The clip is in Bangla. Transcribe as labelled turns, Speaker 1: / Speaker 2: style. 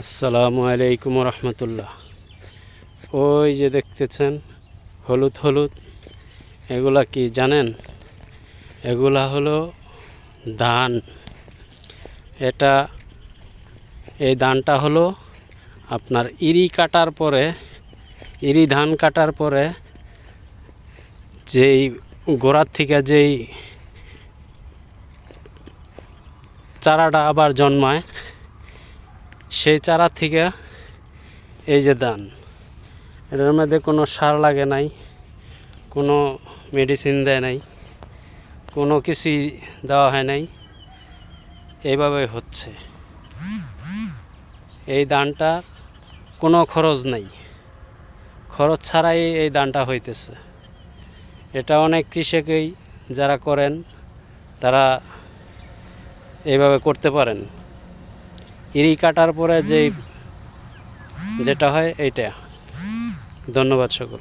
Speaker 1: আসসালামু আলাইকুম রহমতুল্লাহ। ওই যে দেখতেছেন হলুদ হলুদ, এগুলা কি জানেন? এগুলা হলো ধান। এটা এই ধানটা হলো আপনার ইরি ধান কাটার পরে যেই গোড়ার থেকে যেই চারাটা আবার জন্মায়, সেই চারা থেকে এই যে ধান, এটার মধ্যে কোনো সার লাগে নাই, কোনো মেডিসিন দেয় নাই, কোনো কিছুই দেওয়া হয় নাই, এইভাবে হচ্ছে। এই ধানটার কোনো খরচ নাই, খরচ ছাড়াই এই ধানটা হইতেছে। এটা অনেক কৃষকই যারা করেন তারা এইভাবে করতে পারেন। ইরি কাটার পরে যেটা হয় এইটা। ধন্যবাদ সকল।